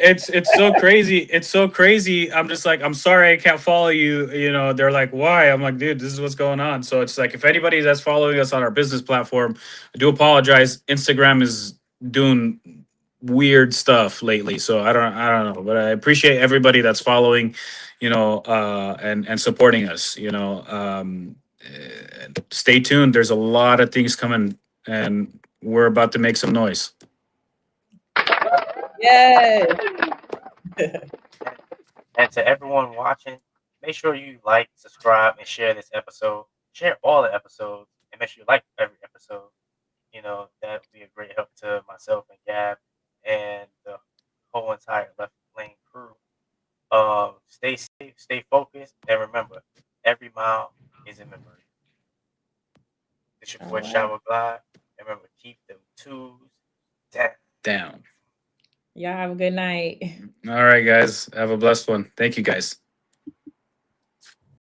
It's so crazy. It's so crazy. I'm just like, I'm sorry, I can't follow you. You know, they're like, why? I'm like, dude, this is what's going on. So it's like, if anybody that's following us on our business platform, I do apologize. Instagram is doing weird stuff lately, so I don't know, but I appreciate everybody that's following, and supporting us. Stay tuned. There's a lot of things coming, and we're about to make some noise. Yes. And to everyone watching, make sure you like, subscribe, and share this episode. Share all the episodes, and make sure you like every episode. That would be a great help to myself and Gab and the whole entire Left Lane crew. Stay safe, stay focused, and remember, every mile is a memory. It's your All boy right. Shower Glide. And remember, keep them twos down. Down. Y'all have a good night. All right, guys. Have a blessed one. Thank you, guys.